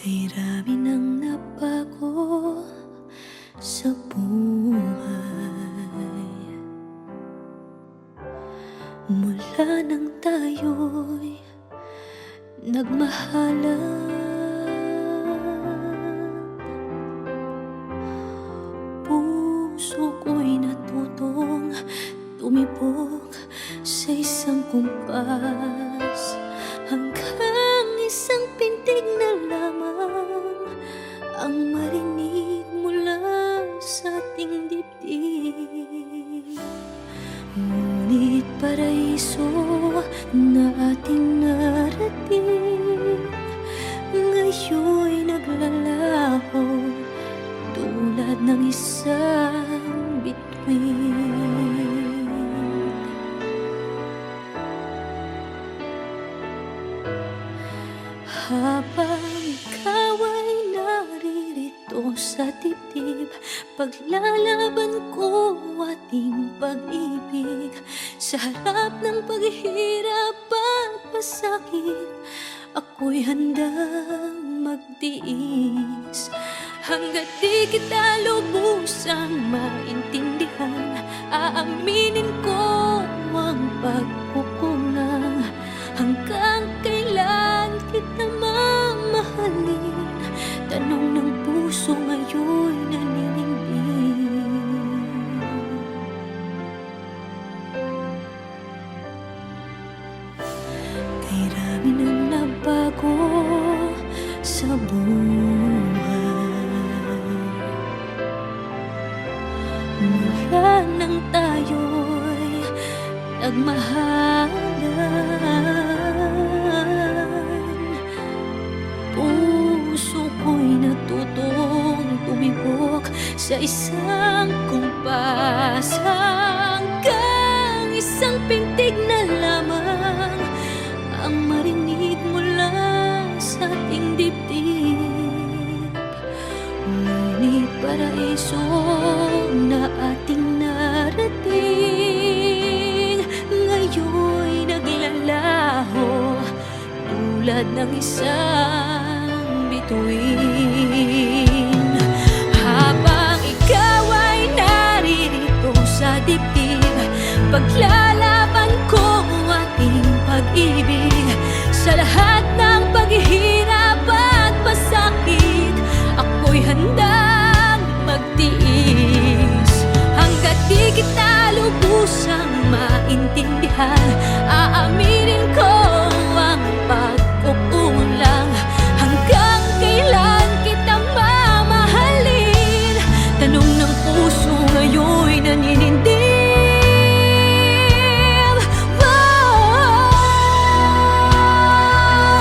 Kay rami nang nabago sa buhay. Mula nang tayo'y nagmahalan, puso ko'y natutong tumibok sa isang kumpas, hanggang isang pintig na lamang ang marinig mula sa ating dibdib. Ngunit paraiso na ating narating ngayon'y naglalaho tulad ng isang bituin. Habang ikaw ay naririto sa dibdib, paglalaban ko ating pag-ibig. Sa harap ng paghihirap at pasakit, ako'y handang magtiis. Hanggat di kita lubusang maintindihan, aaminin ko ang pagkukulang. Hanggang kailan kita mamahalin? Tanong ng puso ngayon'y naninindig. Kay rami nang nabago sa buhay. Mula nang tayo'y nagmahalan, puso ko'y natutong tumibok sa isang kumpas, hanggang isang pintig na lamang ang marinig mula sa ating dibdib. Ngunit paraiso na ating narating ngayon'y naglalaho tulad ng isang bituin. Habang ikaw ay naririto sa dibdib, paglalaban ko ating pag-ibig. Sa lahat ng paghihirap at pasakit, ako'y handang magtiis. Hanggat di kita lubusang maintindihan, aaminin ko ang pagkukulang. Hanggang kailan kita mamahalin? Tanong ng puso ngayon'y naninindig.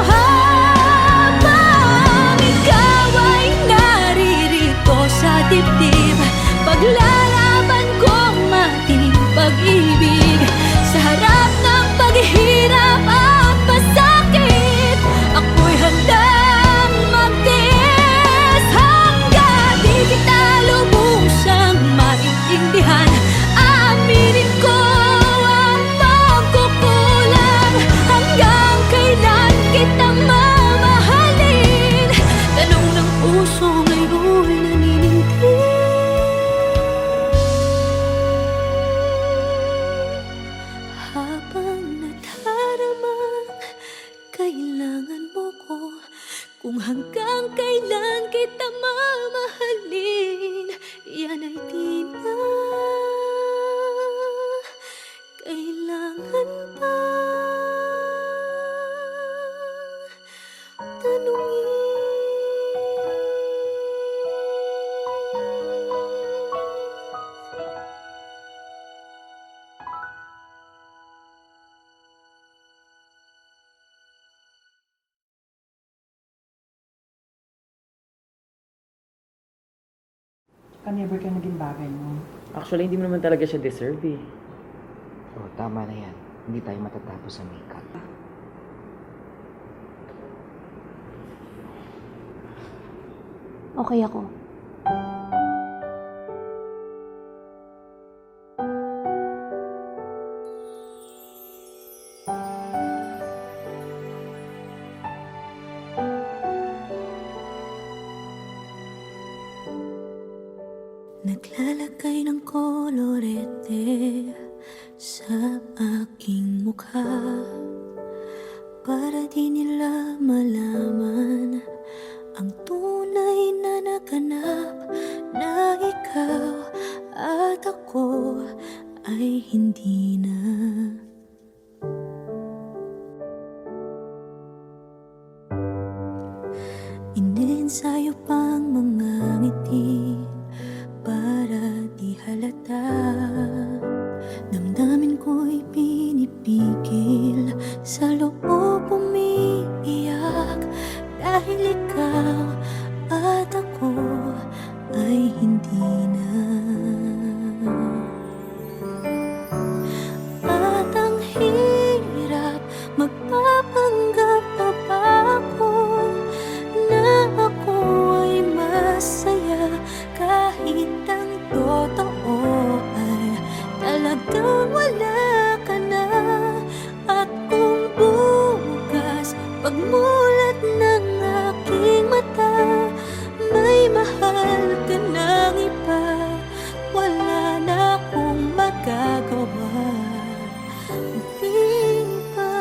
Habang ikaw ay naririto sa dibdib, paglalaban kong ating pag-ibig. Sa harap ng paghihirap at pasakit, ako'y handang magtiis. Hanggang di kita lubusang maintindihan, aaminin ko ang pagkukulang. Hanggang kailan kita mamahalin? Tanong ng puso ngayon'y naninindig. Habang nadaramang kailangan mo ko, kung hanggang kailan kita mamahalin, yan ay di na kailangan pa tanungin. Never ka naging bagay mo. Actually, hindi mo naman talaga siya deserve eh. Oh, tama na yan. Hindi tayo matatapos sa makeup. Okay ako. Naglalagay ng kolorete sa aking mukha para di nila malaman ang tunay na naganap, na ikaw at ako ay hindi na. Inensayo pang mga ngiti para di halata. Damdamin ko'y pinipigil, sa loob umiiyak, dahil ikaw at ako ay hindi na. At ang hirap, magpapanggap pa ba ako na ako ay masaya, kahit ang totoo ay talagang wala ka na. At kung bukas pagmulat ng aking mata, may mahal ka ng iba, wala na akong magagawa. Di ba?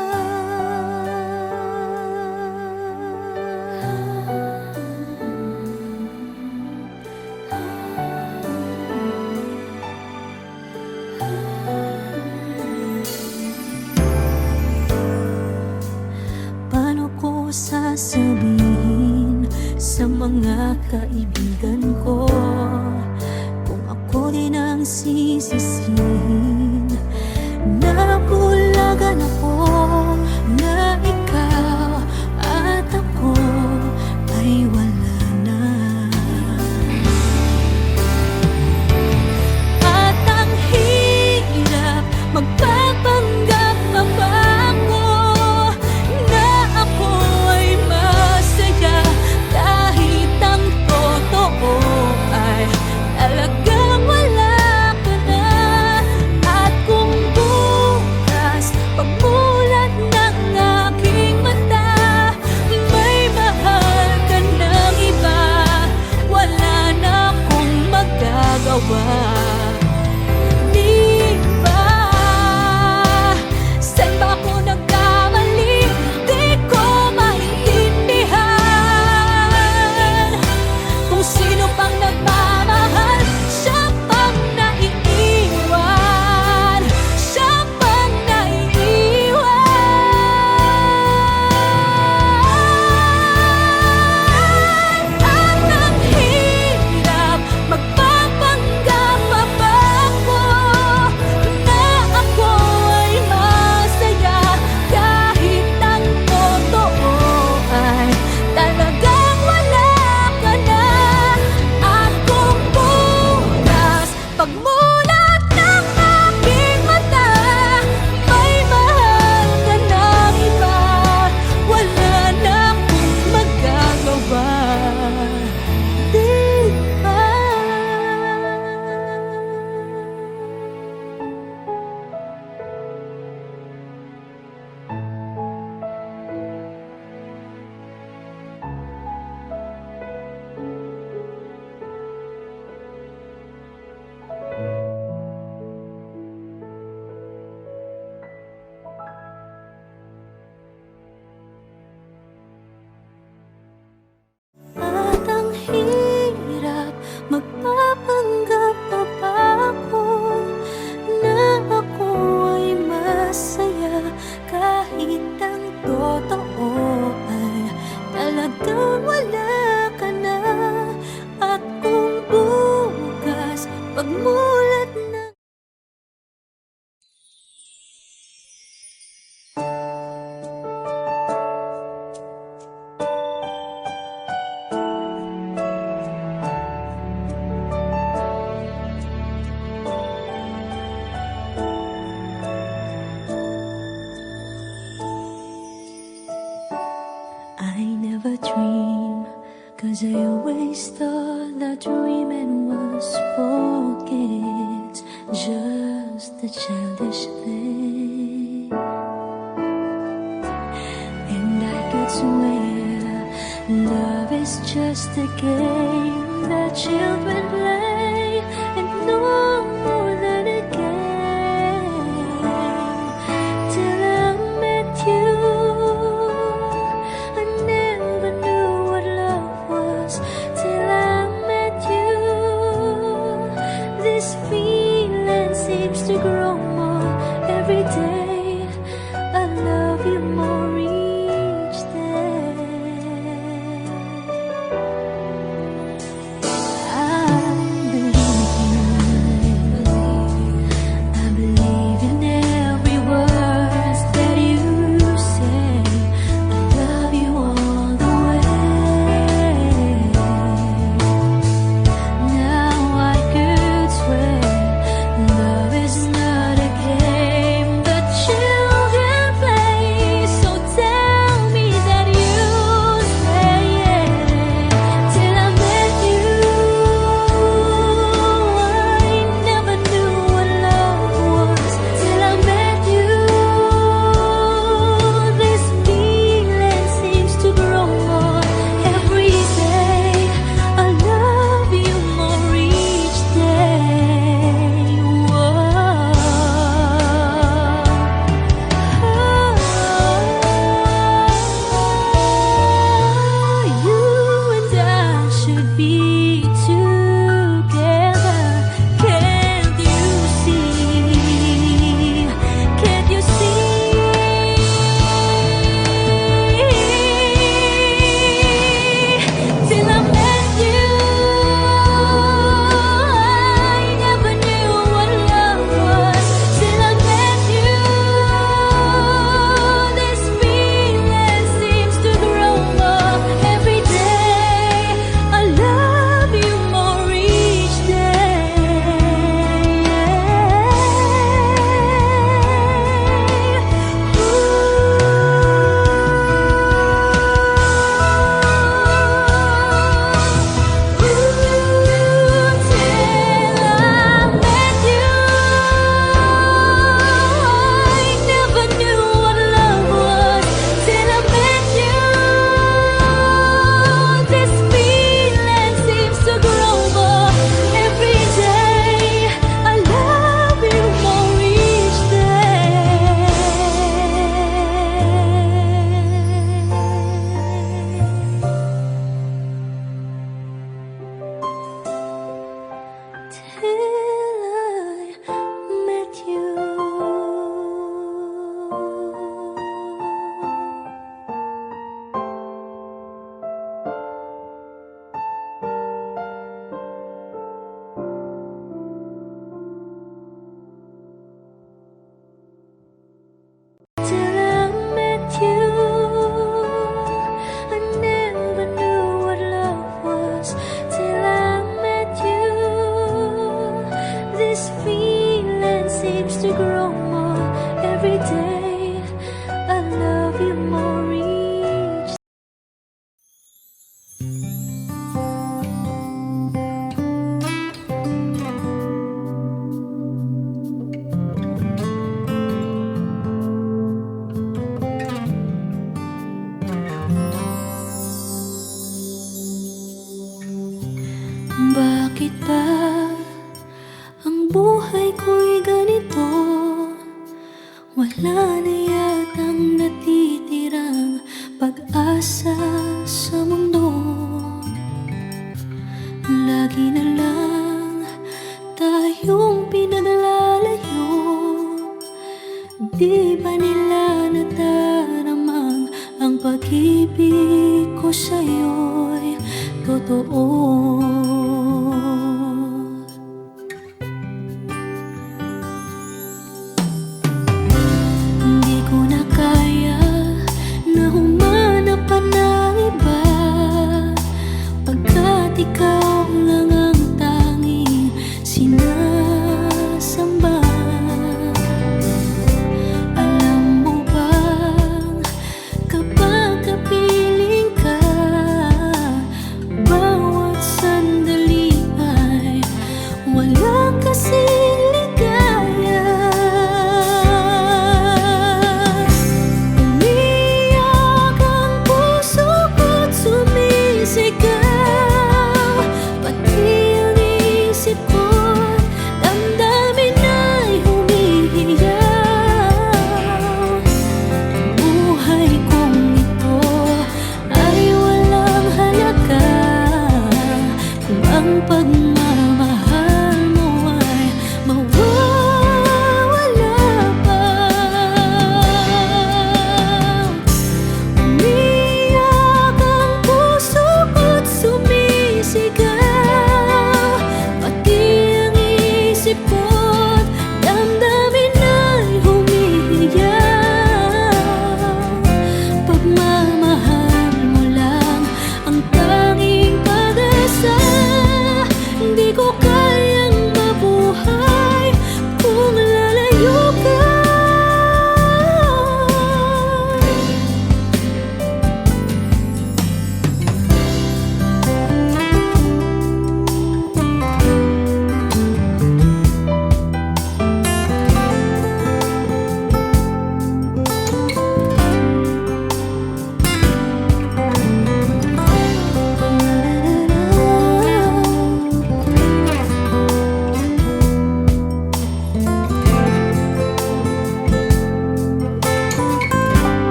Paano ko sasabihin sa mga kaibigan ko kung ako din ang sisisihin? Nabulagan ako na ikaw at ako ay wala na. At ang hirap, magpapanggap pa ba ako na ako ay masaya, kahit ang totoo ay talagang wala ka na. At kung bukas pagmulat ng aking mata, may mahal ka ng iba, wala na akong magagawa. Di ba? Saan ba ako nagkamali? Di ko maintindihan. Kung sino pang nagmamahal, siya pang naiiwan, siya pang naiiwan. At ang hirap, magpapanggap pa ba ako na ako ay masaya, kahit ang totoo ay talagang wala ka na. At kung bukas pagmulat ng aking mata, may mahal ka ng iba, wala na akong magagawa. Di ba? At ang hirap, magpapanggap pa ba ako na ako ay masaya, kahit ang totoo ay talagang wala ka na. At kung bukas pagmulat ng I never dream, 'cause I always thought that dreaming was for kids, just a childish thing. And I could swear love is just a game that children play, every day. I love you more each day. I believe in every word that you say. I love you all the way. Now I could swear love is not a game that children play. So tell me that you stay. Till I met you, I never knew what love was. Till I met you, this feeling seems to grow more every day. I love you more each day. You and I should be together. Can't you see? Can't you see? Till I met you, I never knew what love was. Till I met you, this feeling seems to grow more every day. I love you more each till I met you, I never knew what love was. Till I met you, this feeling seems to grow more every day. I love you more each. Bakit ba ang buhay ko'y ganito? Wala na yatang natitirang pag-asa sa mundo. Lagi na lang tayong pinaglalayo. Di ba nila nataramang ang pag-ibig ko sa'yo'y totoo? Hindi ko na kaya na humanap pa ng iba, pagkat ikaw lang ang tanging sinasamba. Alam mo bang kapag kapiling ka, bawat sandali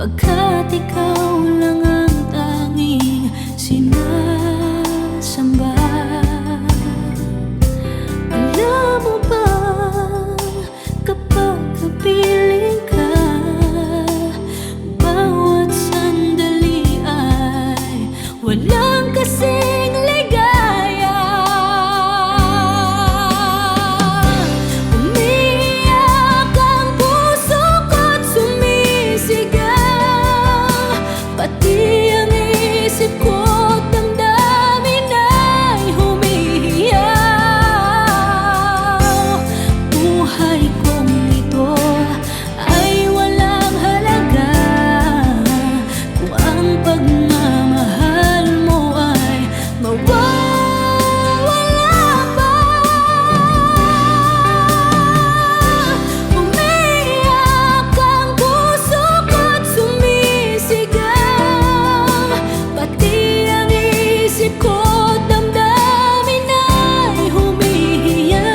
pagkat ikaw lang ang tanging sinasamba. Alam mo ba, kapag kapiling ka, bawat sandali ay walang kasing ligaya. Umiiyak ang puso ko't sumisigaw, pati ang isip ko't damdamin ay humihiyaw. Buhay kong ito ay walang halaga kung ang pagmamahal mo ay mawawala pa. Umiiyak ang puso ko't sumisigaw, pati ang isip ko't damdamin ay humihiyaw.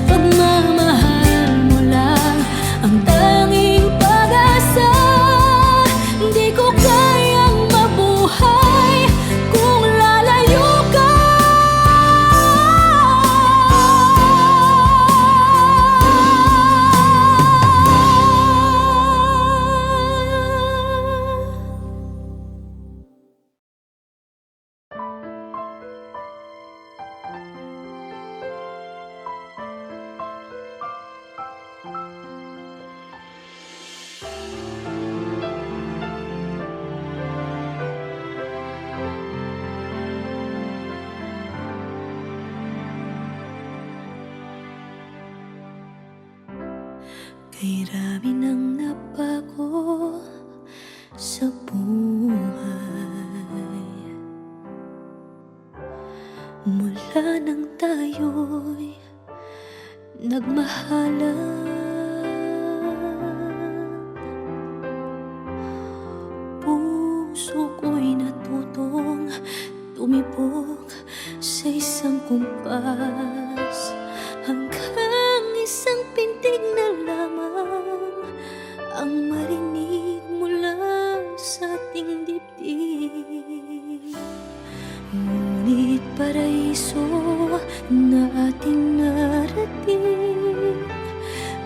Pagmamahal mo lang ang tanging pag-asa, di ko kayang mabuhay kung lalayo ka. Kay rami nang nabago sa buhay, mula nang tayo'y nagmahalan. Puso ko'y natutong tumibok sa isang kumpas, hanggang isang pintig na lamang ang marinig mula sa ating dibdib. Ngunit paraiso na ating narating,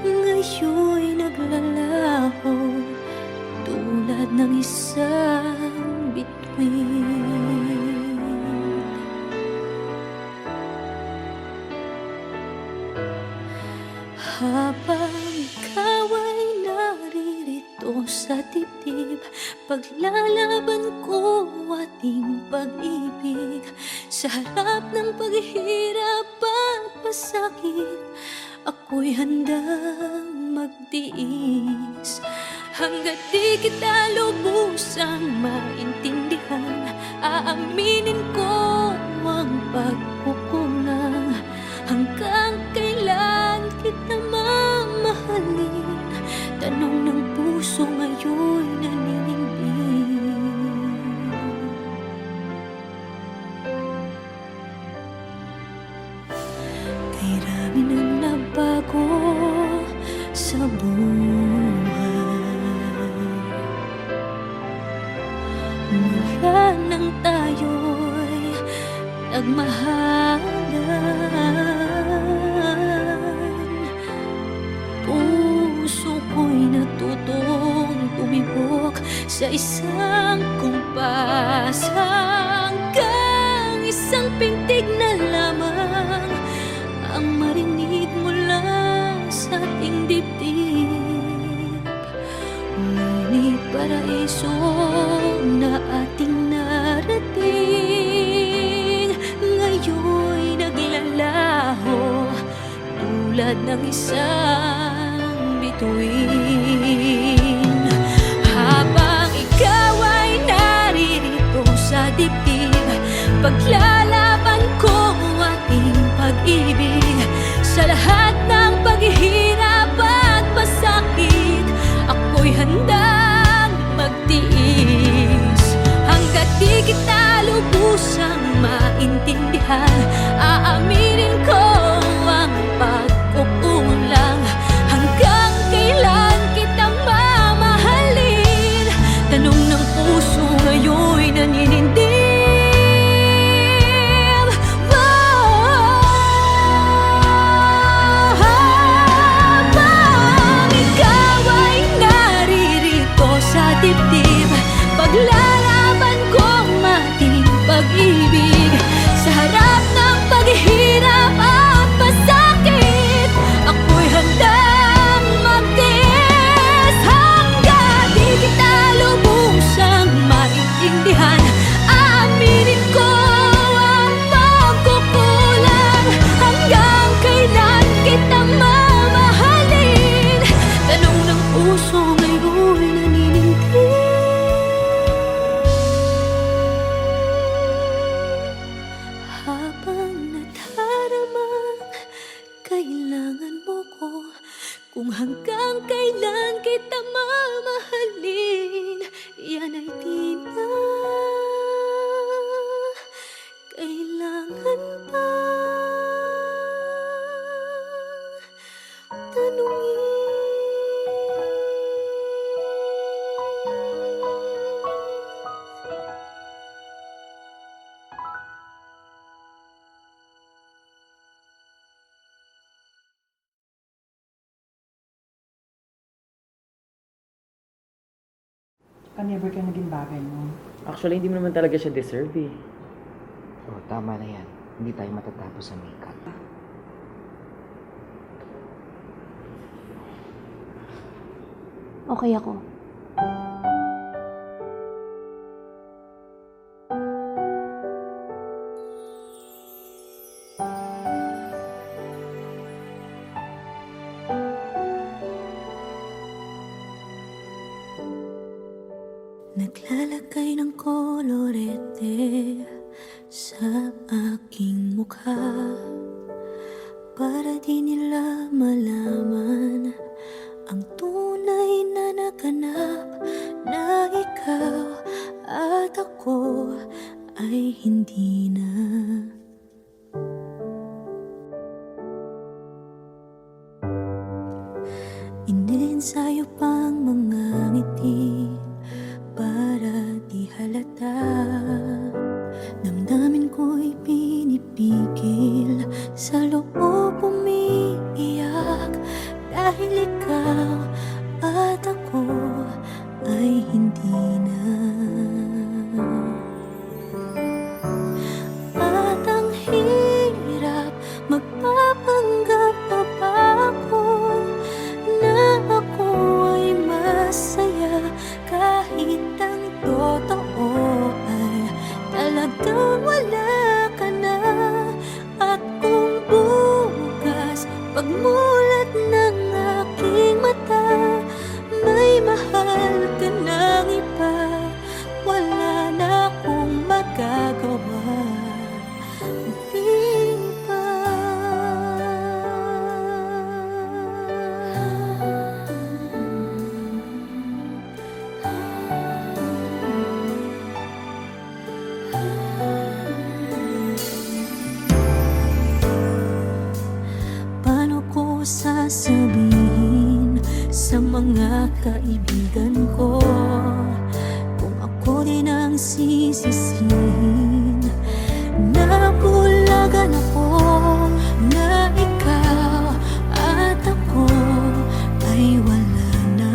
ngayon'y naglalaho tulad ng isang bituin. Habang ikaw ay naririto sa dibdib, paglalaban ko ating pag-ibig. Sa harap ng paghihirap at pasakit, ako'y handang magtiis. Hanggat di kita lubusang maintindihan, aaminin ko ang pagkukulang. Hanggang kailan kita mamahalin? Tanong ng puso ngayon naninindig. Kay rami nang nabago sa buhay, mula nang tayo'y nagmahalan. Puso ko'y natutong tumibok sa isang kumpas, hanggang isang pintig na lamang ang marinig mula sa ating dibdib. Ngunit paraiso na ating narating, ngayon'y naglalaho tulad ng isang bituin. Habang ikaw ay naririto sa dibdib, paglalaban ko ating pag-ibig. Sa lahat ng paghihirap at pasakit, ako'y handang magtiis. Hanggat di kita lubusang maintindihan, aaminin ko ang pagkukulang. Hanggang kailan kita Hanggang kailan kita mamahalin, yan ay di na kailangan pa tanungin. Saka never ka naging bagay mo. Actually, hindi mo naman talaga siya deserve eh. Oh, tama na yan. Hindi tayo matatapos sa makeup. Okay ako. Naglalagay ng kolorete sa aking mukha para di nila malaman ang tunay na naganap, na ikaw at ako ay hindi na. Iniensayo pang mga ngiti para di halata. Damdamin ko'y pinipigil, sa loob umiiyak, dahil ikaw at ako ay hindi na. At ang hirap, magpapanggap pa ba ako na ako ay masaya, kahit ang totoo ay talagang wala ka na. At kung bukas pagmulat ng aking mata, may mahal ka ng iba, wala na akong magagawa. Di ba? Paano ko sasabihin sa mga kaibigan ko kung ako din ang sisisihin? Nabulagan ako na ikaw at ako ay wala na.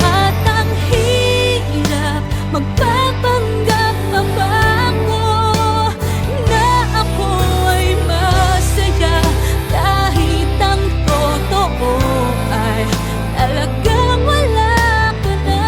At ang hirap, magpapanggap pa ba ako na ako ay masaya, kahit ang totoo ay talagang wala ka na.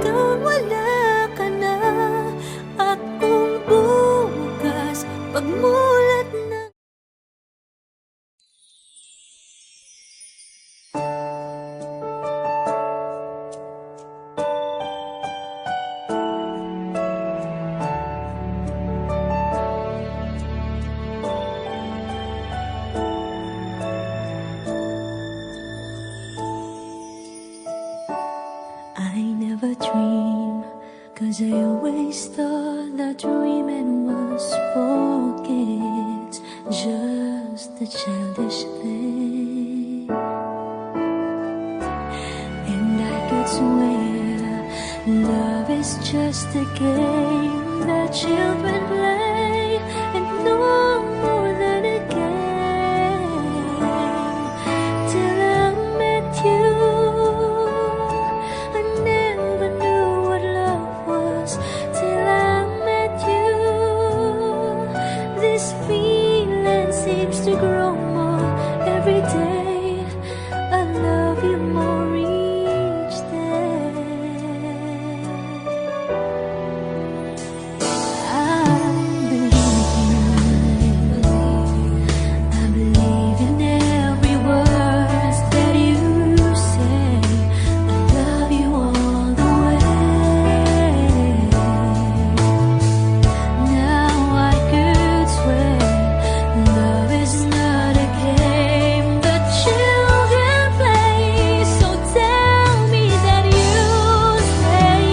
hanggang wala ka na. At kung bukas pagmulat na I never dream, 'cause I always thought that dreaming was for kids, just a childish thing. And I could swear love is just a game that children play, and no more than a game. Till I met you, I never knew what love was. Till I met you, this feeling seems to grow more every day. I love you more each day. I believe in every word that you say. I love you all the way. Now I could swear love is not a game that children play. So tell me that you stay.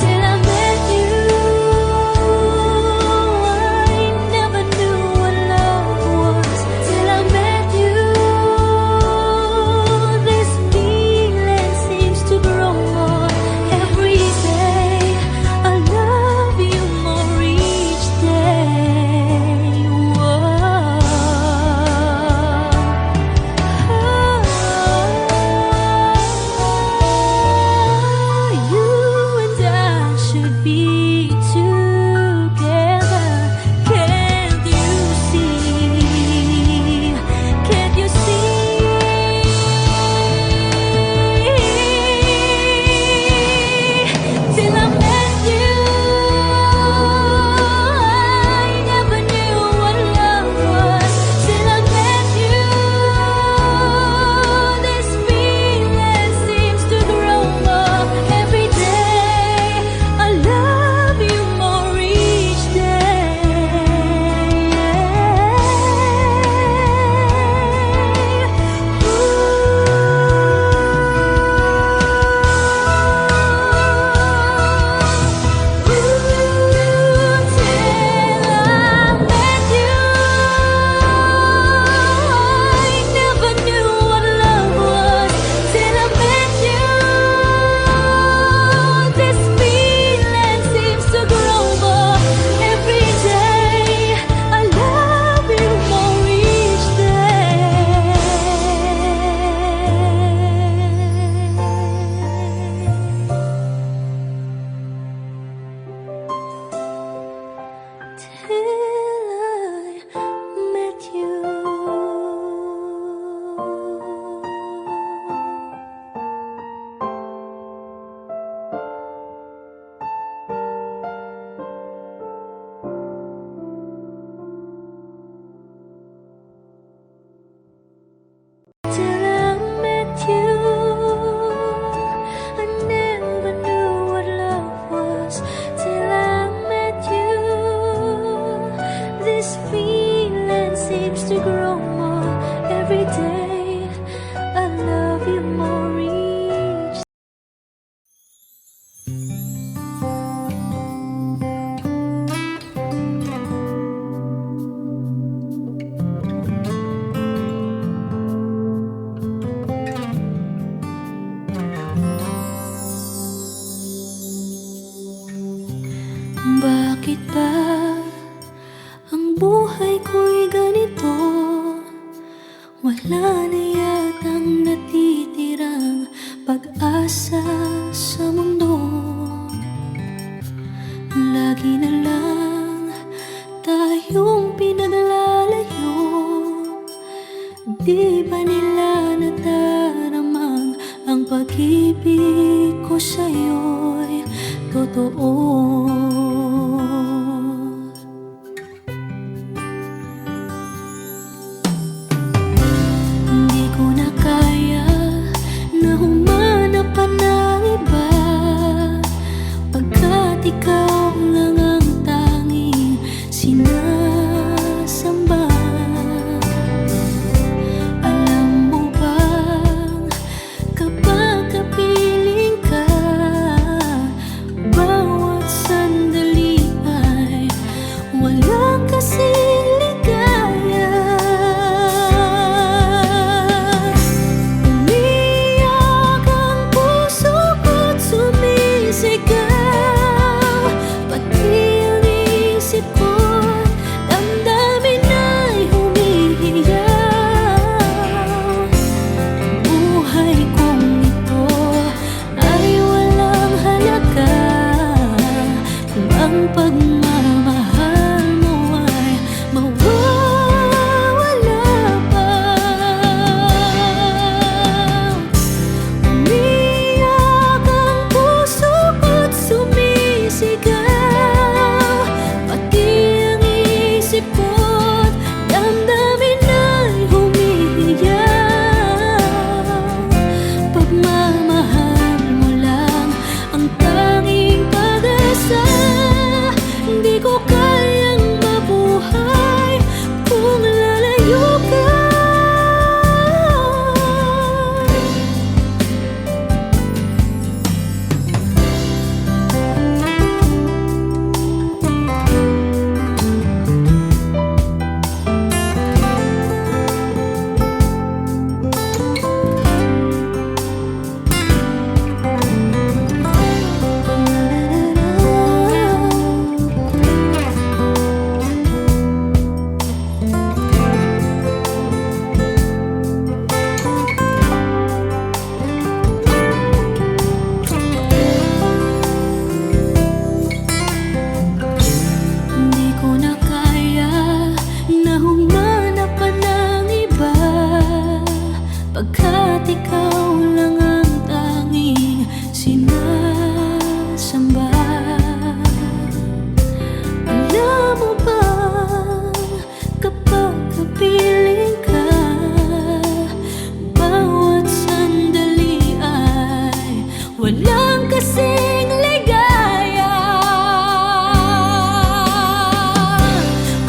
Till I met you, I never knew what love was. Till I met you, this feeling seems to grow more every day. I love you more each day. Whoa. You and I should be together. Can't you see? Can't you see? Till I met you, I never knew what love was. Till I met you, this feeling seems to grow more every day. I love you more each Till I met you, I never knew what love was. Till I met you, this feeling seems to grow more every day. I love you more each. Bakit ba ang buhay ko'y ganito? Wala na yatang natitirang pag-asa sa mundo. Lagi na lang tayong pinaglalayo. Di ba nila nadaramang ang pag-ibig ko sa'yo? totoo. Hindi ko na kaya na humanap pa ng iba, pagkat ikaw lang ang tanging sinasamba. Alam mo bang kapag kapiling ka, bawat sandali ay walang kasing ligaya. Umiyak ang puso ko't sumisigaw, pati ang isip ko't damdamin ay humihiyaw. Buhay kong ito ay walang halaga kung ang pagmamahal mo ay mawawala pa. Umiyak ang puso ko't sumisigaw, pati ang isip ko't damdamin ay humihiyaw. Pagmamahal mo lang ang tanging pag-asa, hindi ko kayang mabuhay kung lalayo ka. Hindi ko na kaya na humanap pa ng iba, pagkat ikaw lang ang tanging sinasamba. Alam mo ba kapag kapiling ka, bawat sandali ay walang kasing ligaya.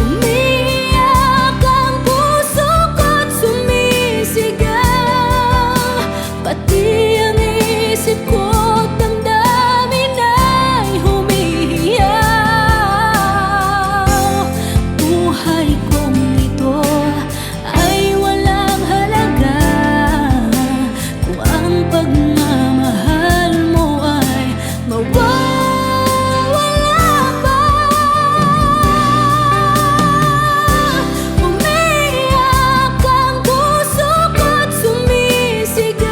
Umiyak ang puso ko't sumisigaw, pati ang isip ko't damdamin ay humihiyaw. Buhay kong ito ay walang halaga kung ang pagmamahal mo ay mawawala pa. Umiyak ang puso ko't sumisigaw,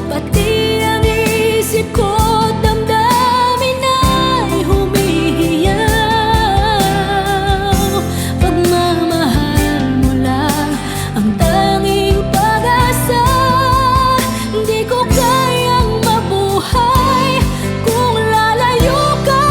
pati ang isip ko't damdamin ay humihiyaw. Pagmamahal mo lang ang tanging pag-asa, hindi ko kayang mabuhay kung lalayo ka.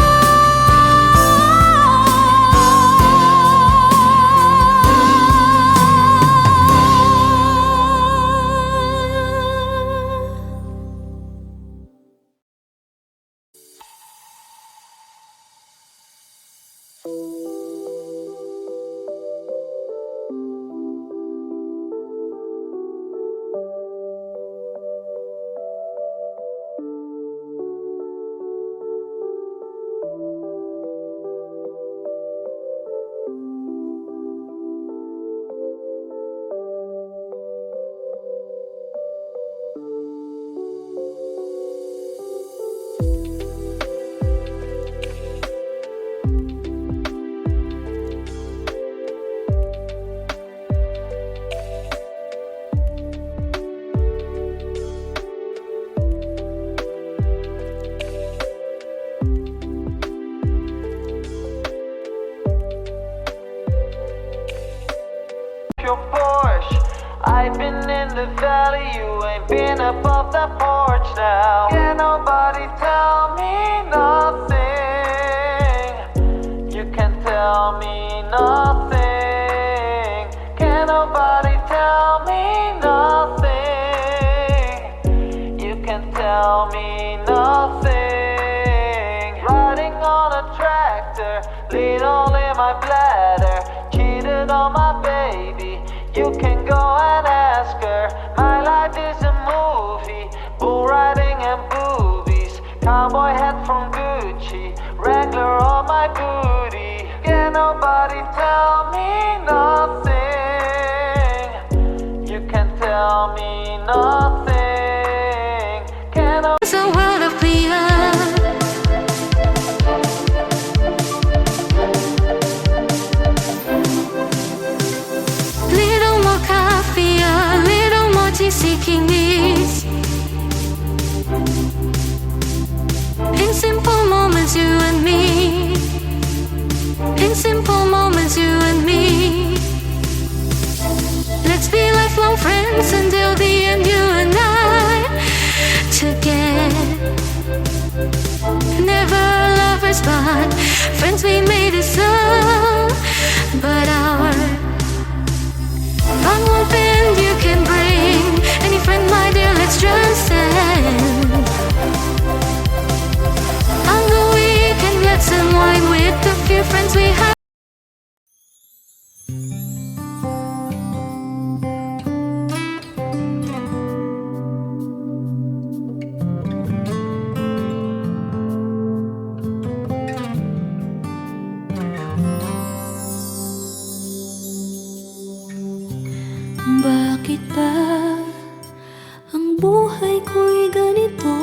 Your Porsche. I've been in the valley, you ain't been above the porch now. Can nobody tell me Needle in my bladder, cheated on my baby. You can go and ask her. My life is a movie, bull riding and boobies. Cowboy hat from Gucci, Wrangler on my booty. Can nobody tell me nothing? You can tell me nothing. Can nobody So what if we are? Little more coffee, a little more tea seeking needs. In simple moments, you and me. In simple moments, you and me. Let's be lifelong friends until the end, you and I. Together, never lovers, but friends we made it so. But our fun won't bend, you can bring any friend, my dear, let's transcend. On the weekend, let's unwind with the few friends we have. Bakit ba ang buhay ko'y ganito?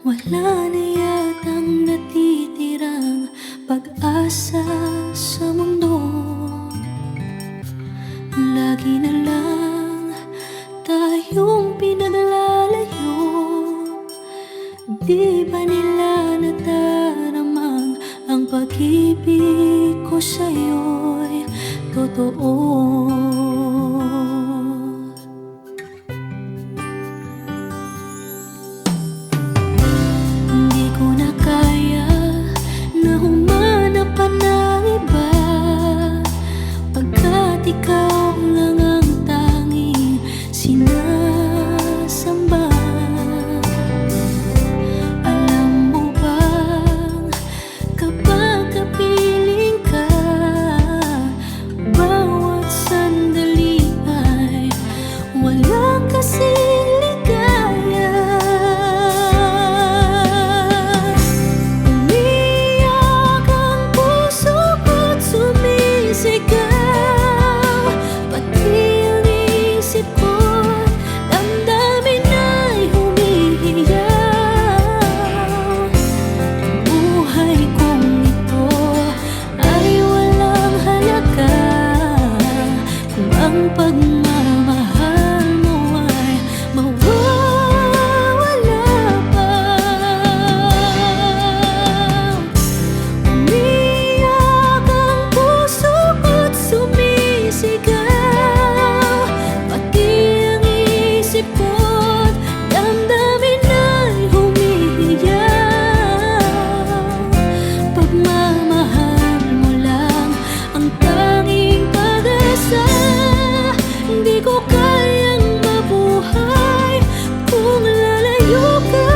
Wala na yatang natitirang pag-asa sa mundo. Lagi na lang tayong pinaglalayo. Di ba nila nataramang ang pag-ibig ko sa'yo'y totoo? Hindi ko na kaya na humanap pa ng iba, pagkat ikaw lang ang tanging sinasamba. Alam mo bang kapag kapiling ka, bawat sandali ay walang kasing ligaya. Umiyak ang puso ko't sumisigaw, pati ang isip ko't damdamin ay humihiyaw. Buhay kong ito ay walang halaga kung ang pagmamahal mo ay mawawala pa. Umiyak ang puso ko't sumisigaw, pati ang isip ko't damdamin ay humihiyaw. Pagmamahal mo lang ang tanging pag-asa. Hindi ko kayang mabuhay kung lalayo ka.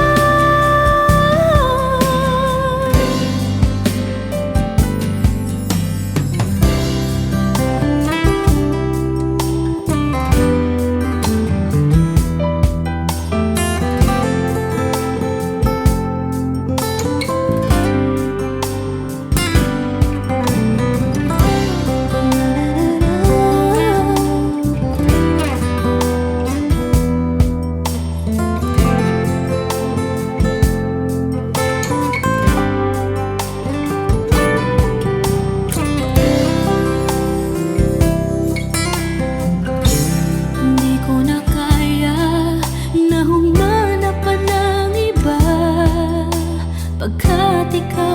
Hindi ko na kaya na humanap pa ng iba, pagkat ikaw